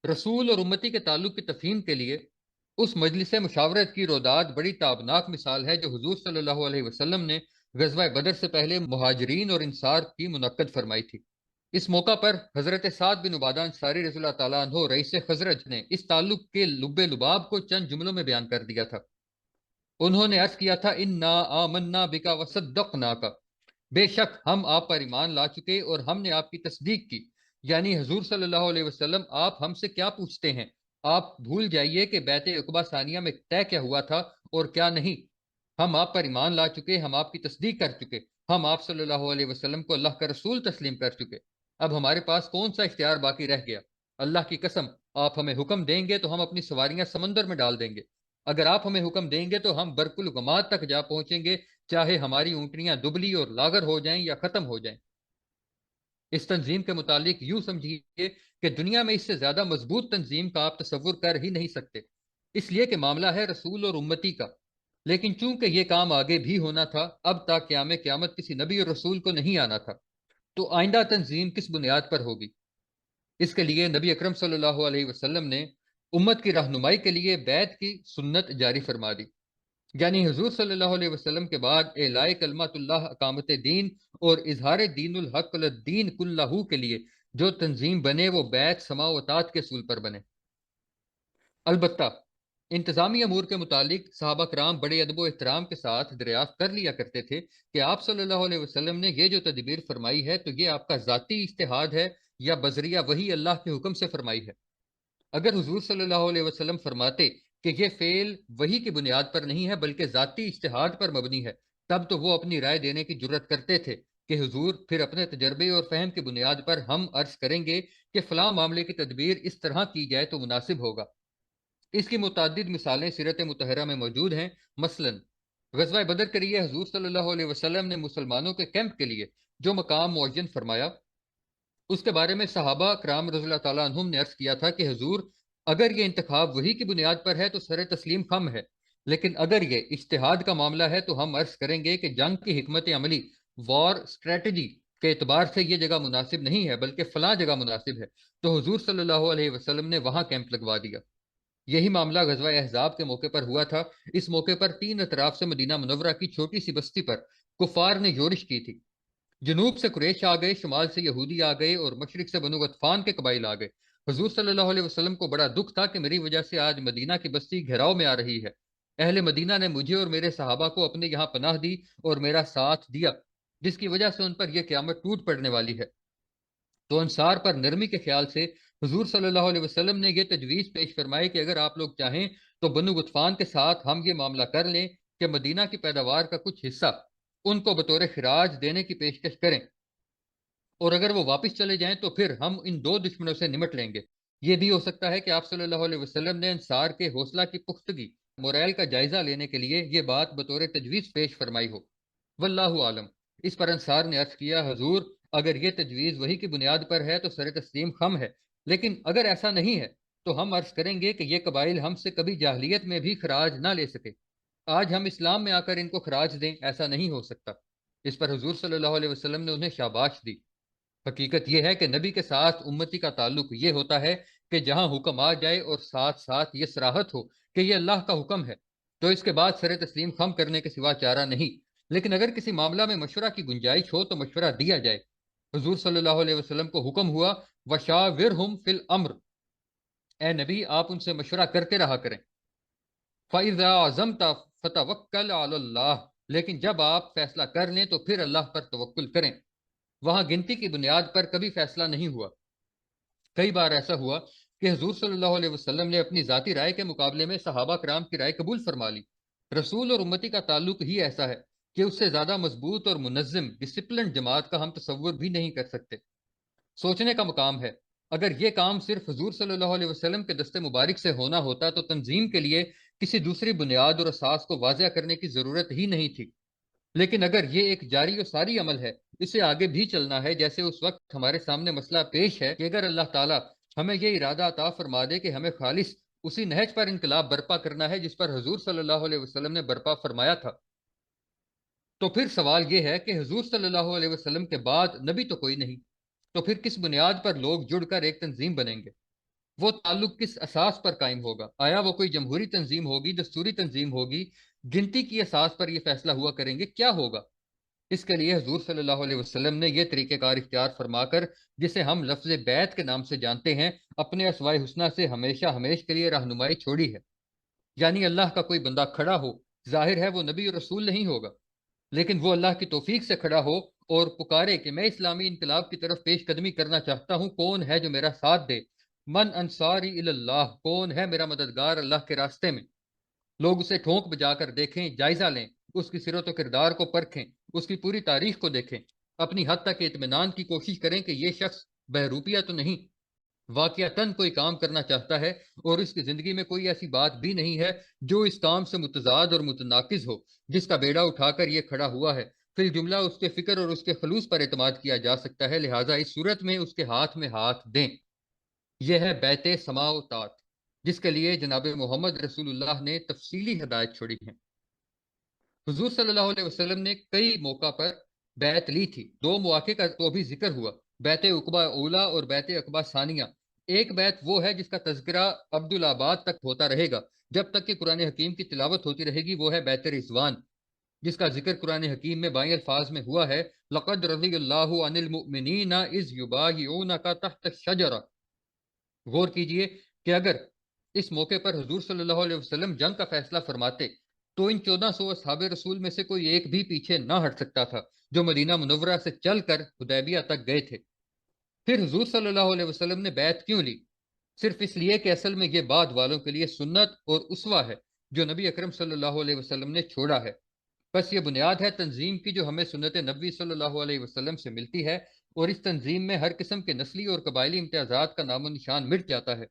رسول اور امتی کے تعلق کی تفہیم کے لیے اس مجلس مشاورت کی روداد بڑی تابناک مثال ہے جو حضور صلی اللہ علیہ وسلم نے غزوہ بدر سے پہلے مہاجرین اور انصار کی منعقد فرمائی تھی۔ اس موقع پر حضرت سعد بن عبادہ انصاری رضی اللہ تعالیٰ عنہ رئیس خزرج نے اس تعلق کے لب لباب کو چند جملوں میں بیان کر دیا تھا۔ انہوں نے عرض کیا تھا، انا آمنا بکا وصدقناک، بے شک ہم آپ پر ایمان لا چکے اور ہم نے آپ کی تصدیق کی۔ یعنی حضور صلی اللہ علیہ وسلم آپ ہم سے کیا پوچھتے ہیں؟ آپ بھول جائیے کہ بیعت عقبہ ثانیہ میں طے کیا ہوا تھا اور کیا نہیں۔ ہم آپ پر ایمان لا چکے، ہم آپ کی تصدیق کر چکے، ہم آپ صلی اللہ علیہ وسلم کو اللہ کا رسول تسلیم کر چکے۔ اب ہمارے پاس کون سا اختیار باقی رہ گیا؟ اللہ کی قسم، آپ ہمیں حکم دیں گے تو ہم اپنی سواریاں سمندر میں ڈال دیں گے۔ اگر آپ ہمیں حکم دیں گے تو ہم برق الغماد تک جا پہنچیں گے، چاہے ہماری اونٹنیاں دبلی اور لاغر ہو جائیں یا ختم ہو جائیں۔ اس تنظیم کے متعلق یوں سمجھیے کہ دنیا میں اس سے زیادہ مضبوط تنظیم کا آپ تصور کر ہی نہیں سکتے، اس لیے کہ معاملہ ہے رسول اور امتی کا۔ لیکن چونکہ یہ کام آگے بھی ہونا تھا، اب تک قیامت کسی نبی اور رسول کو نہیں آنا تھا، تو آئندہ تنظیم کس بنیاد پر ہوگی؟ اس کے لیے نبی اکرم صلی اللہ علیہ وسلم نے امت کی رہنمائی کے لیے بیعت کی سنت جاری فرما دی، یعنی حضور صلی اللہ علیہ وسلم کے بعد اعلاء کلمت اللہ، اقامت دین اور اظہار دین الحق الدین کلہ کے لیے جو تنظیم بنے وہ بیعت سماع و اطاعت کے اصول پر بنے۔ البتہ انتظامی امور کے متعلق صحابہ کرام بڑے ادب و احترام کے ساتھ دریافت کر لیا کرتے تھے کہ آپ صلی اللہ علیہ وسلم نے یہ جو تدبیر فرمائی ہے تو یہ آپ کا ذاتی اجتہاد ہے یا بذریعہ وہی اللہ کے حکم سے فرمائی ہے۔ اگر حضور صلی اللہ علیہ وسلم فرماتے کہ یہ فعل وہی کی بنیاد پر نہیں ہے بلکہ ذاتی اجتہاد پر مبنی ہے، تب تو وہ اپنی رائے دینے کی جرت کرتے تھے کہ حضور پھر اپنے تجربے اور فہم کی بنیاد پر ہم عرض کریں گے کہ فلاں معاملے کی تدبیر اس طرح کی جائے تو مناسب ہوگا۔ اس کی متعدد مثالیں سیرت مطہرہ میں موجود ہیں۔ مثلا غزوہ بدر کے لیے حضور صلی اللہ علیہ وسلم نے مسلمانوں کے کیمپ کے لیے جو مقام معین فرمایا، اس کے بارے میں صحابہ کرام رضی اللہ تعالیٰ عنہم نے عرض کیا تھا کہ حضور اگر یہ انتخاب وہی کی بنیاد پر ہے تو سر تسلیم خم ہے، لیکن اگر یہ اجتہاد کا معاملہ ہے تو ہم عرض کریں گے کہ جنگ کی حکمت عملی، وار اسٹریٹجی کے اعتبار سے یہ جگہ مناسب نہیں ہے بلکہ فلاں جگہ مناسب ہے، تو حضور صلی اللہ علیہ وسلم نے وہاں کیمپ لگوا دیا۔ یہی معاملہ غزوہ احزاب کے موقع پر ہوا تھا۔ اس موقع پر تین اطراف سے مدینہ منورہ کی چھوٹی سی بستی پر کفار نے یورش کی تھی۔ جنوب سے قریش آ گئے، شمال سے یہودی آ گئے اور مشرق سے بنو غطفان کے قبائل آ گئے۔ حضور صلی اللہ علیہ وسلم کو بڑا دکھ تھا کہ میری وجہ سے آج مدینہ کی بستی گھیراؤ میں آ رہی ہے۔ اہل مدینہ نے مجھے اور میرے صحابہ کو اپنے یہاں پناہ دی اور میرا ساتھ دیا، جس کی وجہ سے ان پر یہ قیامت ٹوٹ پڑنے والی ہے۔ تو انصار پر نرمی کے خیال سے حضور صلی اللہ علیہ وسلم نے یہ تجویز پیش فرمائی کہ اگر آپ لوگ چاہیں تو بنو غطفان کے ساتھ ہم یہ معاملہ کر لیں کہ مدینہ کی پیداوار کا کچھ حصہ ان کو بطور خراج دینے کی پیشکش کریں، اور اگر وہ واپس چلے جائیں تو پھر ہم ان دو دشمنوں سے نمٹ لیں گے۔ یہ بھی ہو سکتا ہے کہ آپ صلی اللہ علیہ وسلم نے انصار کے حوصلہ کی پختگی، موریل کا جائزہ لینے کے لیے یہ بات بطور تجویز پیش فرمائی ہو، واللہ عالم۔ اس پر انصار نے عرض کیا، حضور اگر یہ تجویز وہی کی بنیاد پر ہے تو سر تسلیم خم ہے، لیکن اگر ایسا نہیں ہے تو ہم عرض کریں گے کہ یہ قبائل ہم سے کبھی جاہلیت میں بھی خراج نہ لے سکے، آج ہم اسلام میں آ کر ان کو خراج دیں، ایسا نہیں ہو سکتا۔ اس پر حضور صلی اللہ علیہ وسلم نے انہیں شاباش دی۔ حقیقت یہ ہے کہ نبی کے ساتھ امتی کا تعلق یہ ہوتا ہے کہ جہاں حکم آ جائے اور ساتھ ساتھ یہ صراحت ہو کہ یہ اللہ کا حکم ہے تو اس کے بعد سر تسلیم خم کرنے کے سوا چارہ نہیں، لیکن اگر کسی معاملہ میں مشورہ کی گنجائش ہو تو مشورہ دیا جائے۔ حضور صلی اللہ علیہ وسلم کو حکم ہوا، وشاورہم فی الامر، اے نبی آپ ان سے مشورہ کرتے رہا کریں۔ فَإِذَا عَزَمْتَ فَتَوَكَّلْ عَلَى اللَّهِ، لیکن جب آپ فیصلہ کر لیں تو پھر اللہ پر توکل کریں۔ وہاں گنتی کی بنیاد پر کبھی فیصلہ نہیں ہوا۔ کئی بار ایسا ہوا کہ حضور صلی اللہ علیہ وسلم نے اپنی ذاتی رائے کے مقابلے میں صحابہ کرام کی رائے قبول فرما لی۔ رسول اور امتی کا تعلق ہی ایسا ہے کہ اس سے زیادہ مضبوط اور منظم ڈسپلنڈ جماعت کا ہم تصور بھی نہیں کر سکتے۔ سوچنے کا مقام ہے، اگر یہ کام صرف حضور صلی اللہ علیہ وسلم کے دست مبارک سے ہونا ہوتا تو تنظیم کے لیے کسی دوسری بنیاد اور اساس کو واضح کرنے کی ضرورت ہی نہیں تھی، لیکن اگر یہ ایک جاری و ساری عمل ہے، اسے آگے بھی چلنا ہے۔ جیسے اس وقت ہمارے سامنے مسئلہ پیش ہے کہ اگر اللہ تعالیٰ ہمیں یہ ارادہ عطا فرما دے کہ ہمیں خالص اسی نہج پر انقلاب برپا کرنا ہے جس پر حضور صلی اللہ علیہ وسلم نے برپا فرمایا تھا، تو پھر سوال یہ ہے کہ حضور صلی اللہ علیہ وسلم کے بعد نبی تو کوئی نہیں، تو پھر کس بنیاد پر لوگ جڑ کر ایک تنظیم بنیں گے؟ وہ تعلق کس اساس پر قائم ہوگا؟ آیا وہ کوئی جمہوری تنظیم ہوگی، دستوری تنظیم ہوگی، گنتی کی اساس پر یہ فیصلہ ہوا کریں گے، کیا ہوگا؟ اس کے لیے حضور صلی اللہ علیہ وسلم نے یہ طریقہ کار اختیار فرما کر، جسے ہم لفظ بیعت کے نام سے جانتے ہیں، اپنے اسوائے حسنہ سے ہمیشہ ہمیش کے لیے رہنمائی چھوڑی ہے۔ یعنی اللہ کا کوئی بندہ کھڑا ہو، ظاہر ہے وہ نبی اور رسول نہیں ہوگا، لیکن وہ اللہ کی توفیق سے کھڑا ہو اور پکارے کہ میں اسلامی انقلاب کی طرف پیش قدمی کرنا چاہتا ہوں، کون ہے جو میرا ساتھ دے؟ من انصاری الی اللہ، کون ہے میرا مددگار اللہ کے راستے میں؟ لوگ اسے ٹھونک بجا کر دیکھیں، جائزہ لیں، اس کی سیرت و کردار کو پرکھیں، اس کی پوری تاریخ کو دیکھیں، اپنی حد تک اطمینان کی کوشش کریں کہ یہ شخص بہروپیہ تو نہیں، واقعتاً کوئی کام کرنا چاہتا ہے اور اس کی زندگی میں کوئی ایسی بات بھی نہیں ہے جو اس کام سے متضاد اور متناقض ہو، جس کا بیڑا اٹھا کر یہ کھڑا ہوا ہے۔ پھر جملہ اس کے فکر اور اس کے خلوص پر اعتماد کیا جا سکتا ہے، لہٰذا اس صورت میں اس کے ہاتھ میں ہاتھ دیں۔ یہ ہے بیت سماع و طاعت، جس کے لیے جناب محمد رسول اللہ نے تفصیلی ہدایت چھوڑی ہے۔ حضور صلی اللہ علیہ وسلم نے کئی موقع پر بیعت لی تھی، دو مواقع کا تو بھی ذکر ہوا، بیعت عقبہ اولا اور بیعت عقبہ ثانیہ۔ ایک بیعت وہ ہے جس کا تذکرہ عبدالآباد تک ہوتا رہے گا، جب تک کہ قرآن حکیم کی تلاوت ہوتی رہے گی، وہ ہے بیعت رضوان، جس کا ذکر قرآن حکیم میں بائیں الفاظ میں ہوا ہے، لقد رضی اللہ عن المؤمنین اذ یبایعونک تحت الشجرہ۔ غور کیجئے کہ اگر اس موقع پر حضور صلی اللہ علیہ وسلم جنگ کا فیصلہ فرماتے تو ان 1400 اصحاب رسول میں سے کوئی ایک بھی پیچھے نہ ہٹ سکتا تھا جو مدینہ منورہ سے چل کر حدیبیہ تک گئے تھے۔ پھر حضور صلی اللہ علیہ وسلم نے بیعت کیوں لی؟ صرف اس لیے کہ اصل میں یہ بعد والوں کے لیے سنت اور اسوہ ہے جو نبی اکرم صلی اللہ علیہ وسلم نے چھوڑا ہے۔ بس یہ بنیاد ہے تنظیم کی جو ہمیں سنت نبی صلی اللہ علیہ وسلم سے ملتی ہے، اور اس تنظیم میں ہر قسم کے نسلی اور قبائلی امتیازات کا نام و نشان مٹ جاتا ہے۔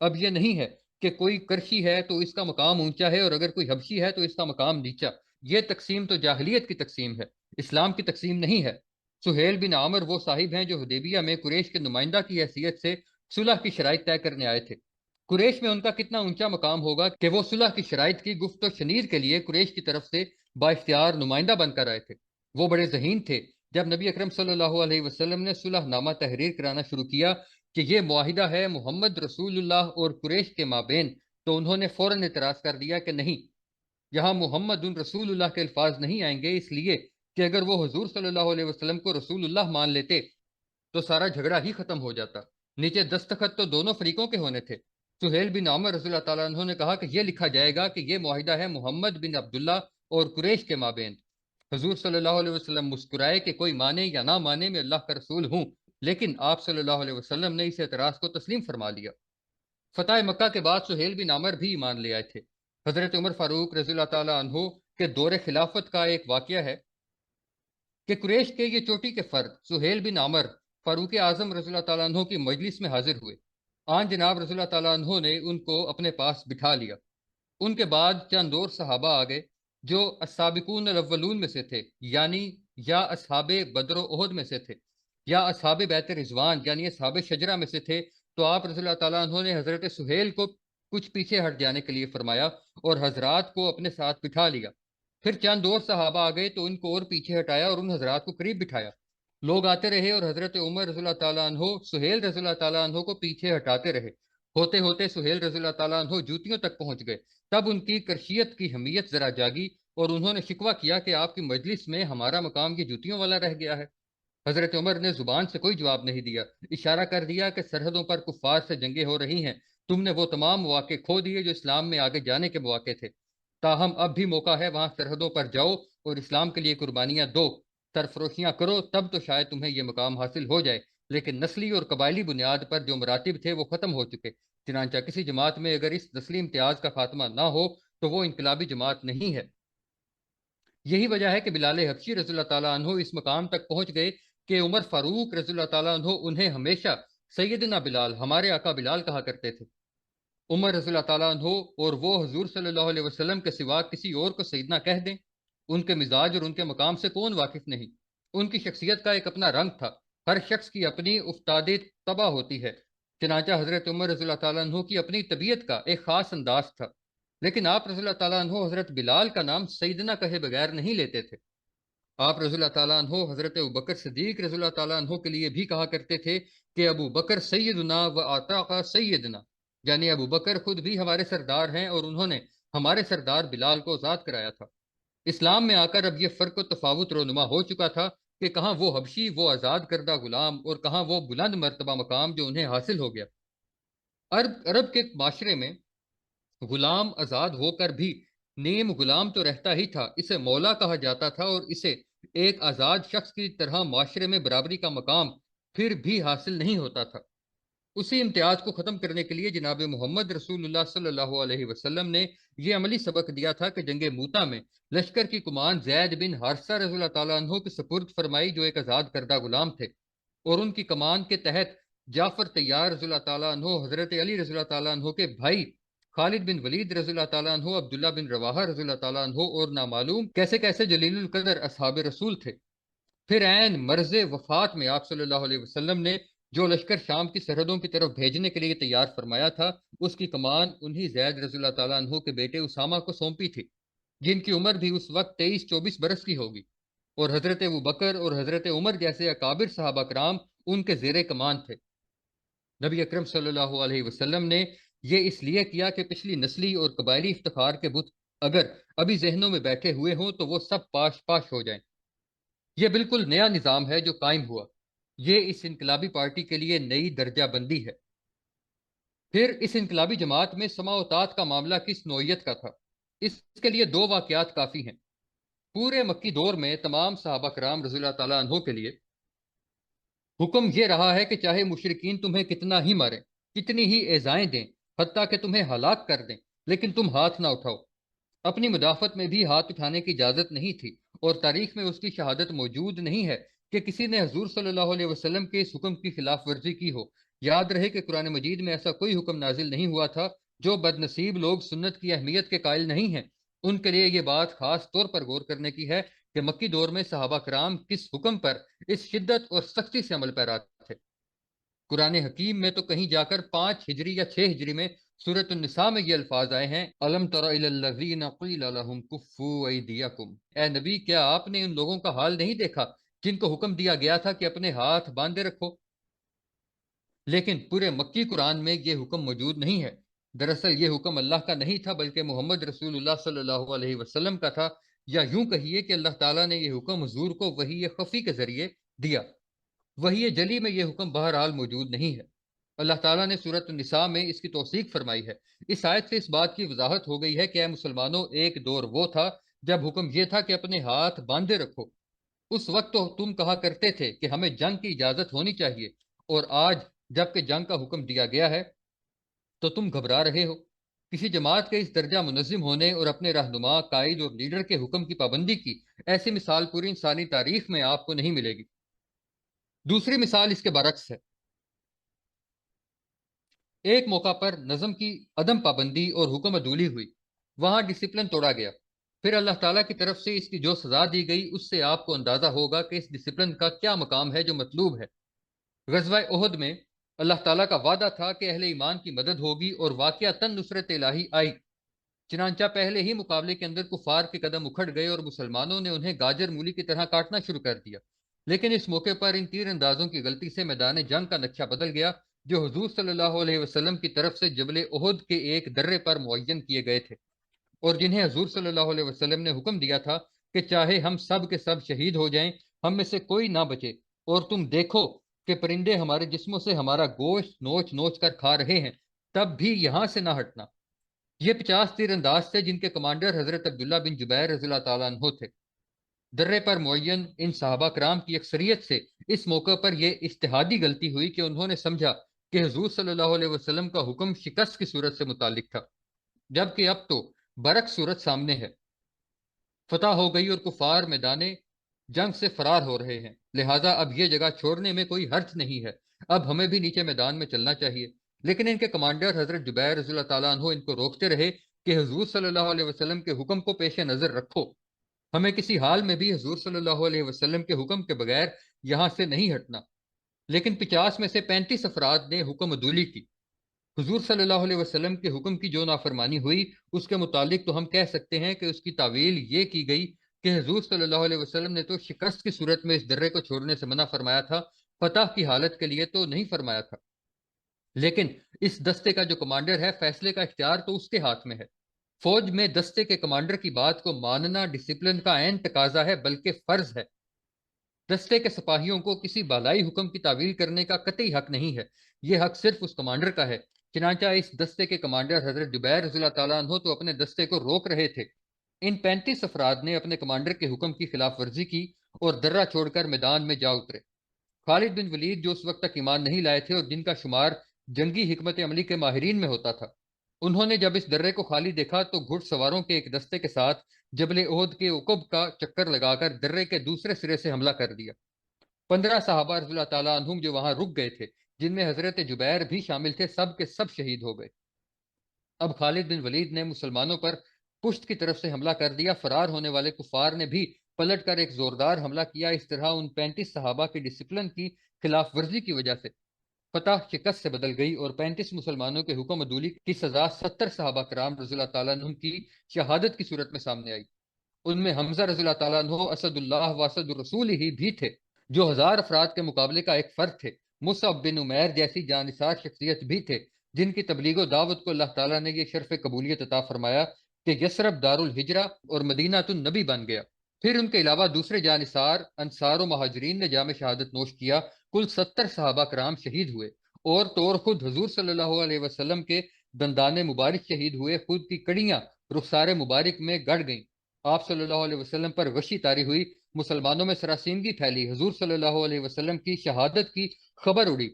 اب یہ نہیں ہے کہ کوئی کرشی ہے تو اس کا مقام اونچا ہے اور اگر کوئی حبشی ہے تو اس کا مقام نیچا۔ یہ تقسیم تو جاہلیت کی تقسیم ہے، اسلام کی تقسیم نہیں ہے۔ سہیل بن عامر وہ صاحب ہیں جو حدیبیہ میں قریش کے نمائندہ کی حیثیت سے صلح کی شرائط طے کرنے آئے تھے۔ قریش میں ان کا کتنا اونچا مقام ہوگا کہ وہ صلح کی شرائط کی گفت و شنید کے لیے قریش کی طرف سے بااختیار نمائندہ بن کر آئے تھے۔ وہ بڑے ذہین تھے۔ جب نبی اکرم صلی اللہ علیہ وسلم نے صلح نامہ تحریر کرانا شروع کیا کہ یہ معاہدہ ہے محمد رسول اللہ اور قریش کے مابین، تو انہوں نے فوراً اعتراض کر دیا کہ نہیں، یہاں محمد رسول اللہ کے الفاظ نہیں آئیں گے، اس لیے کہ اگر وہ حضور صلی اللہ علیہ وسلم کو رسول اللہ مان لیتے تو سارا جھگڑا ہی ختم ہو جاتا۔ نیچے دستخط تو دونوں فریقوں کے ہونے تھے۔ سہیل بن عامر رضی اللہ تعالیٰ عنہ نے کہا کہ یہ لکھا جائے گا کہ یہ معاہدہ ہے محمد بن عبداللہ اور قریش کے مابین۔ حضور صلی اللہ علیہ وسلم مسکرائے کہ کوئی مانے یا نہ مانے میں اللہ کا رسول ہوں، لیکن آپ صلی اللہ علیہ وسلم نے اس اعتراض کو تسلیم فرما لیا۔ فتح مکہ کے بعد سہیل بن عامر بھی ایمان لے آئے تھے۔ حضرت عمر فاروق رضی اللہ تعالیٰ عنہ کے دور خلافت کا ایک واقعہ ہے کہ قریش کے یہ چوٹی کے فرد سہیل بن عامر فاروق اعظم رضی اللہ تعالیٰ عنہ کی مجلس میں حاضر ہوئے۔ آن جناب رضی اللہ تعالیٰ عنہ نے ان کو اپنے پاس بٹھا لیا۔ ان کے بعد چند اور صحابہ آ گئے جو السابقون الاولون میں سے تھے، یعنی یا اصحاب بدر و احد میں سے تھے، یا اصحاب بیت رضوان یعنی اصحاب شجرہ میں سے تھے۔ تو آپ رضی اللہ تعالیٰ عنہ نے حضرت سہیل کو کچھ پیچھے ہٹ جانے کے لیے فرمایا اور حضرات کو اپنے ساتھ بٹھا لیا۔ پھر چند اور صحابہ آ گئے تو ان کو اور پیچھے ہٹایا اور ان حضرات کو قریب بٹھایا۔ لوگ آتے رہے اور حضرت عمر رضی اللہ تعالیٰ عنہ سہیل رضی اللہ تعالیٰ عنہ کو پیچھے ہٹاتے رہے۔ ہوتے ہوتے سہیل رضی اللہ تعالیٰ عنہ جوتیوں تک پہنچ گئے۔ تب ان کی کرشیت کی حمیت ذرا جاگی اور انہوں نے شکوہ کیا کہ آپ کی مجلس میں ہمارا مقام یہ جوتیوں والا رہ گیا ہے۔ حضرت عمر نے زبان سے کوئی جواب نہیں دیا، اشارہ کر دیا کہ سرحدوں پر کفار سے جنگیں ہو رہی ہیں، تم نے وہ تمام مواقع کھو دیے جو اسلام میں آگے جانے کے مواقع تھے۔ تاہم اب بھی موقع ہے، وہاں سرحدوں پر جاؤ اور اسلام کے لیے قربانیاں دو، سرفروشیاں کرو، تب تو شاید تمہیں یہ مقام حاصل ہو جائے۔ لیکن نسلی اور قبائلی بنیاد پر جو مراتب تھے وہ ختم ہو چکے۔ چنانچہ کسی جماعت میں اگر اس نسلی امتیاز کا خاتمہ نہ ہو تو وہ انقلابی جماعت نہیں ہے۔ یہی وجہ ہے کہ بلال حبشی رضی اللہ تعالیٰ عنہ اس مقام تک پہنچ گئے کہ عمر فاروق رضی اللہ تعالیٰ عنہ انہیں ہمیشہ سیدنا بلال، ہمارے آقا بلال کہا کرتے تھے۔ عمر رضی اللہ تعالیٰ عنہ اور وہ حضور صلی اللہ علیہ وسلم کے سوا کسی اور کو سیدنا کہہ دیں؟ ان کے مزاج اور ان کے مقام سے کون واقف نہیں؟ ان کی شخصیت کا ایک اپنا رنگ تھا، ہر شخص کی اپنی افتادی طبع ہوتی ہے۔ چنانچہ حضرت عمر رضی اللہ تعالیٰ عنہ کی اپنی طبیعت کا ایک خاص انداز تھا، لیکن آپ رضی اللہ تعالیٰ عنہ حضرت بلال کا نام سیدنا کہے بغیر نہیں لیتے تھے۔ آپ رضی اللہ تعالیٰ عنہ حضرت ابوبکر صدیق رضی اللہ تعالیٰ عنہ کے لیے بھی کہا کرتے تھے کہ ابو بکر سیدنا و آطاقہ سیدنا، یعنی ابو بکر خود بھی ہمارے سردار ہیں اور انہوں نے ہمارے سردار بلال کو آزاد کرایا تھا۔ اسلام میں آ کر اب یہ فرق و تفاوت رونما ہو چکا تھا کہ کہاں وہ حبشی، وہ آزاد کردہ غلام، اور کہاں وہ بلند مرتبہ مقام جو انہیں حاصل ہو گیا۔ عرب کے معاشرے میں غلام آزاد ہو کر بھی نیم غلام تو رہتا ہی تھا، اسے مولا کہا جاتا تھا، اور اسے ایک آزاد شخص کی طرح معاشرے میں برابری کا مقام پھر بھی حاصل نہیں ہوتا تھا۔ اسی امتیاز کو ختم کرنے کے لیے جناب محمد رسول اللہ صلی اللہ علیہ وسلم نے یہ عملی سبق دیا تھا کہ جنگ موتا میں لشکر کی کمان زید بن حارثہ رضی اللہ تعالیٰ عنہ کے سپرد فرمائی، جو ایک آزاد کردہ غلام تھے، اور ان کی کمان کے تحت جعفر طیار رضی اللہ تعالیٰ عنہ، حضرت علی رضی اللہ تعالیٰ عنہ کے بھائی خالد بن ولید رضی اللہ تعالیٰ عنہ، عبداللہ بن رواحہ رضی اللہ تعالیٰ عنہ، اور نامعلوم کیسے کیسے جلیل القدر اصحاب رسول تھے۔ پھر عین مرض وفات میں آپ صلی اللہ علیہ وسلم نے جو لشکر شام کی سرحدوں کی طرف بھیجنے کے لیے تیار فرمایا تھا، اس کی کمان انہی زید رضی اللہ تعالیٰ عنہ کے بیٹے اسامہ کو سونپی تھی، جن کی عمر بھی اس وقت 23-24 برس کی ہوگی، اور حضرت ابو بکر اور حضرت عمر جیسے اکابر صحابہ کرام ان کے زیر کمان تھے۔ نبی اکرم صلی اللہ علیہ وسلم نے یہ اس لیے کیا کہ پچھلی نسلی اور قبائلی افتخار کے بت اگر ابھی ذہنوں میں بیٹھے ہوئے ہوں تو وہ سب پاش پاش ہو جائیں۔ یہ بالکل نیا نظام ہے جو قائم ہوا، یہ اس انقلابی پارٹی کے لیے نئی درجہ بندی ہے۔ پھر اس انقلابی جماعت میں سماوتات کا معاملہ کس نوعیت کا تھا؟ اس کے لیے دو واقعات کافی ہیں۔ پورے مکی دور میں تمام صحابہ کرام رضی اللہ تعالیٰ عنہ کے لیے حکم یہ رہا ہے کہ چاہے مشرکین تمہیں کتنا ہی ماریں، کتنی ہی ایذائیں دیں، حتیٰ کہ تمہیں ہلاک کر دیں، لیکن تم ہاتھ نہ اٹھاؤ۔ اپنی مدافعت میں بھی ہاتھ اٹھانے کی اجازت نہیں تھی، اور تاریخ میں اس کی شہادت موجود نہیں ہے کہ کسی نے حضور صلی اللہ علیہ وسلم کے اس حکم کی خلاف ورزی کی ہو۔ یاد رہے کہ قرآن مجید میں ایسا کوئی حکم نازل نہیں ہوا تھا۔ جو بد نصیب لوگ سنت کی اہمیت کے قائل نہیں ہیں، ان کے لیے یہ بات خاص طور پر غور کرنے کی ہے کہ مکی دور میں صحابہ کرام کس حکم پر اس شدت اور سختی سے عمل پیرا تھے۔ قرآن حکیم میں تو کہیں جا کر 5 ہجری یا 6 ہجری میں سورۃ النساء میں یہ الفاظ آئے ہیں، الم تر الی الذین قیل لهم کفوا ایدیکم، اے نبی کیا آپ نے ان لوگوں کا حال نہیں دیکھا جن کو حکم دیا گیا تھا کہ اپنے ہاتھ باندھے رکھو؟ لیکن پورے مکی قرآن میں یہ حکم موجود نہیں ہے۔ دراصل یہ حکم اللہ کا نہیں تھا بلکہ محمد رسول اللہ صلی اللہ علیہ وسلم کا تھا، یا یوں کہیے کہ اللہ تعالیٰ نے یہ حکم حضور کو وحی خفی کے ذریعے دیا۔ وحی جلی میں یہ حکم بہرحال موجود نہیں ہے۔ اللہ تعالیٰ نے سورۃ النساء میں اس کی توثیق فرمائی ہے۔ اس آیت سے اس بات کی وضاحت ہو گئی ہے کہ اے مسلمانوں، ایک دور وہ تھا جب حکم یہ تھا کہ اپنے ہاتھ باندھے رکھو، اس وقت تو تم کہا کرتے تھے کہ ہمیں جنگ کی اجازت ہونی چاہیے، اور آج جب کہ جنگ کا حکم دیا گیا ہے تو تم گھبرا رہے ہو۔ کسی جماعت کے اس درجہ منظم ہونے اور اپنے رہنما، قائد اور لیڈر کے حکم کی پابندی کی ایسی مثال پوری انسانی تاریخ میں آپ کو نہیں ملے گی۔ دوسری مثال اس کے برعکس ہے۔ ایک موقع پر نظم کی عدم پابندی اور حکم عدولی ہوئی، وہاں ڈسپلن توڑا گیا، پھر اللہ تعالیٰ کی طرف سے اس کی جو سزا دی گئی اس سے آپ کو اندازہ ہوگا کہ اس ڈسپلن کا کیا مقام ہے جو مطلوب ہے۔ غزوہ احد میں اللہ تعالیٰ کا وعدہ تھا کہ اہل ایمان کی مدد ہوگی، اور واقعتاً نصرت الہی آئی۔ چنانچہ پہلے ہی مقابلے کے اندر کفار کے قدم اکھڑ گئے اور مسلمانوں نے انہیں گاجر مولی کی طرح کاٹنا شروع کر دیا۔ لیکن اس موقع پر ان تیر اندازوں کی غلطی سے میدان جنگ کا نقشہ بدل گیا، جو حضور صلی اللہ علیہ وسلم کی طرف سے جبل احد کے ایک درے پر معین کیے گئے تھے، اور جنہیں حضور صلی اللہ علیہ وسلم نے حکم دیا تھا کہ چاہے ہم سب کے سب شہید ہو جائیں، ہم میں سے کوئی نہ بچے، اور تم دیکھو کہ پرندے ہمارے جسموں سے ہمارا گوشت نوچ نوچ کر کھا رہے ہیں، تب بھی یہاں سے نہ ہٹنا۔ یہ 50 تیر انداز تھے جن کے کمانڈر حضرت عبداللہ بن جبیر رضی اللہ تعالیٰ عنہ تھے۔ درے پر معین ان صحابہ کرام کی اکثریت سے اس موقع پر یہ اجتہادی غلطی ہوئی کہ انہوں نے سمجھا کہ حضور صلی اللہ علیہ وسلم کا حکم شکست کی صورت سے متعلق تھا، جبکہ اب تو برعکس صورت سامنے ہے۔ فتح ہو گئی اور کفار میدان جنگ سے فرار ہو رہے ہیں، لہٰذا اب یہ جگہ چھوڑنے میں کوئی حرج نہیں ہے، اب ہمیں بھی نیچے میدان میں چلنا چاہیے۔ لیکن ان کے کمانڈر حضرت جبیر رضی اللہ تعالیٰ عنہ ان کو روکتے رہے کہ حضور صلی اللہ علیہ وسلم کے حکم کو پیش نظر رکھو، ہمیں کسی حال میں بھی حضور صلی اللہ علیہ وسلم کے حکم کے بغیر یہاں سے نہیں ہٹنا۔ لیکن 50 میں سے 35 افراد نے حکم عدولی کی۔ حضور صلی اللہ علیہ وسلم کے حکم کی جو نافرمانی ہوئی اس کے متعلق تو ہم کہہ سکتے ہیں کہ اس کی تعویل یہ کی گئی کہ حضور صلی اللہ علیہ وسلم نے تو شکست کی صورت میں اس درے کو چھوڑنے سے منع فرمایا تھا، فتح کی حالت کے لیے تو نہیں فرمایا تھا۔ لیکن اس دستے کا جو کمانڈر ہے، فیصلے کا اختیار تو اس کے ہاتھ میں ہے۔ فوج میں دستے کے کمانڈر کی بات کو ماننا ڈسپلن کا عین تقاضا ہے، بلکہ فرض ہے۔ دستے کے سپاہیوں کو کسی بالائی حکم کی تعویل کرنے کا قطعی حق نہیں ہے، یہ حق صرف اس کمانڈر کا ہے۔ چنانچہ اس دستے کے کمانڈر حضرت جبیر رضی اللہ تعالیٰ عنہ تو اپنے دستے کو روک رہے تھے۔ ان 35 افراد نے اپنے کمانڈر کے حکم کی خلاف ورزی کی اور درہ چھوڑ کر میدان میں جا اترے۔ خالد بن ولید جو اس وقت تک ایمان نہیں لائے تھے اور جن کا شمار جنگی حکمت عملی کے ماہرین میں ہوتا تھا، انہوں نے جب اس درے کو خالی دیکھا تو گھڑ سواروں کے ایک دستے کے ساتھ جبل احد کے عقب کا چکر لگا کر درے کے دوسرے سرے سے حملہ کر دیا۔ 15 صحابہ رضی اللہ تعالیٰ عنہم جو وہاں رک گئے تھے، جن میں حضرت جبیر بھی شامل تھے، سب کے سب شہید ہو گئے۔ اب خالد بن ولید نے مسلمانوں پر پشت کی طرف سے حملہ کر دیا۔ فرار ہونے والے کفار نے بھی پلٹ کر ایک زوردار حملہ کیا۔ اس طرح ان 35 صحابہ کے ڈسپلن کی خلاف ورزی کی وجہ سے فتح شکست سے بدل گئی، اور 35 مسلمانوں کے حکم عدولی کی سزا 70 صحابہ کرام رضی اللہ تعالیٰ عنہم کی شہادت کی صورت میں سامنے آئی۔ ان میں حمزہ رضی اللہ تعالیٰ عنہ اسد اللہ و اسد الرسول ہی بھی تھے، جو 1000 افراد کے مقابلے کا ایک فرد تھے۔ مصعب بن عمیر جیسی جانثار شخصیت بھی تھے، جن کی تبلیغ و دعوت کو اللہ تعالیٰ نے یہ شرف قبولیت عطا فرمایا کہ یثرب دار الحجرہ اور مدینہ النبی بن گیا۔ پھر ان کے علاوہ دوسرے جانثار انصار و مہاجرین نے جام شہادت نوش کیا۔ کل 70 صحابہ کرام شہید ہوئے، اور تو اور خود حضور صلی اللہ علیہ وسلم کے دندان مبارک شہید ہوئے، خود کی کڑیاں رخسار مبارک میں گڑ گئیں۔ آپ صلی اللہ علیہ وسلم پر غشی طاری ہوئی، مسلمانوں میں سراسیمگی پھیلی، حضور صلی اللہ علیہ وسلم کی شہادت کی خبر اڑی۔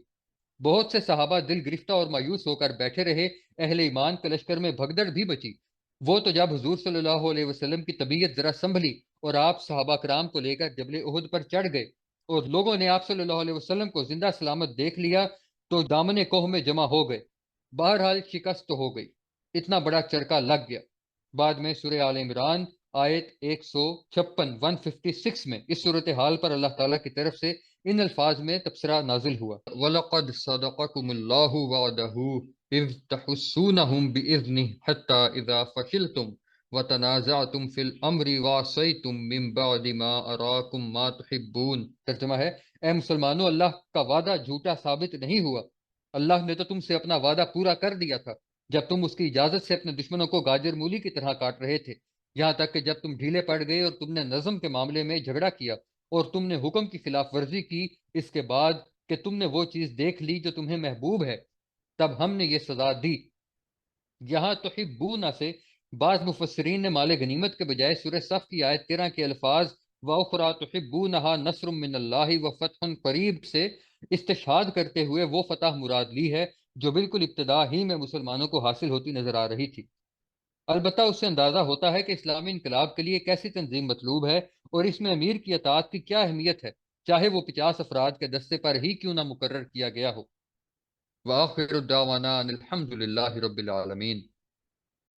بہت سے صحابہ دل گرفتہ اور مایوس ہو کر بیٹھے رہے۔ اہل ایمان کے لشکر میں بھگدڑ بھی بچی۔ وہ تو جب حضور صلی اللہ علیہ وسلم کی طبیعت ذرا سنبھلی اور آپ صحابہ کرام کو لے کر جبل احد پر چڑھ گئے اور لوگوں نے آپ صلی اللہ علیہ وسلم کو زندہ سلامت دیکھ لیا تو دامن کوہ میں جمع ہو گئے۔ بہرحال شکست تو ہو گئی، اتنا بڑا چرکا لگ گیا۔ بعد میں سورہ آل عمران آیت 156 156 میں اس صورتحال پر اللہ تعالیٰ کی طرف سے ان الفاظ میں تبصرہ نازل ہوا: وَلَقَدْ صَدَقَكُمُ اللَّهُ وَعْدَهُ إِذْ تَحُسُّونَهُمْ بِإِذْنِهِ حَتَّى إِذَا فَشِلْتُمْ وَتَنَازَعْتُمْ فِي الْأَمْرِ وَعَصَيْتُمْ مِنْ بَعْدِ مَا أَرَاكُمْ مَا تُحِبُّونَ۔ ترجمہ ہے: اے مسلمانوں، اللہ کا وعدہ جھوٹا ثابت نہیں ہوا۔ اللہ نے تو تم سے اپنا وعدہ پورا کر دیا تھا جب تم اس کی اجازت سے اپنے دشمنوں کو گاجر مولی کی طرح کاٹ رہے تھے، یہاں تک کہ جب تم ڈھیلے پڑ گئے اور تم نے نظم کے معاملے میں جھگڑا کیا اور تم نے حکم کی خلاف ورزی کی اس کے بعد کہ تم نے وہ چیز دیکھ لی جو تمہیں محبوب ہے، تب ہم نے یہ سزا دی۔ یہاں تحبون سے بعض مفسرین نے مال غنیمت کے بجائے سورہ صف کی آیت 13 کے الفاظ وَأُخْرَىٰ تُحِبُّونَهَا نَصْرٌ مِّنَ اللَّهِ وَفَتْحٌ قریب سے استشہاد کرتے ہوئے وہ فتح مراد لی ہے جو بالکل ابتدا ہی میں مسلمانوں کو حاصل ہوتی نظر آ رہی تھی۔ البتہ اس سے اندازہ ہوتا ہے کہ اسلامی انقلاب کے لیے کیسی تنظیم مطلوب ہے اور اس میں امیر کی اطاعت کی کیا اہمیت ہے، چاہے وہ 50 افراد کے دستے پر ہی کیوں نہ مقرر کیا گیا ہو۔ وآخر دعوانا ان الحمد للہ رب العالمین۔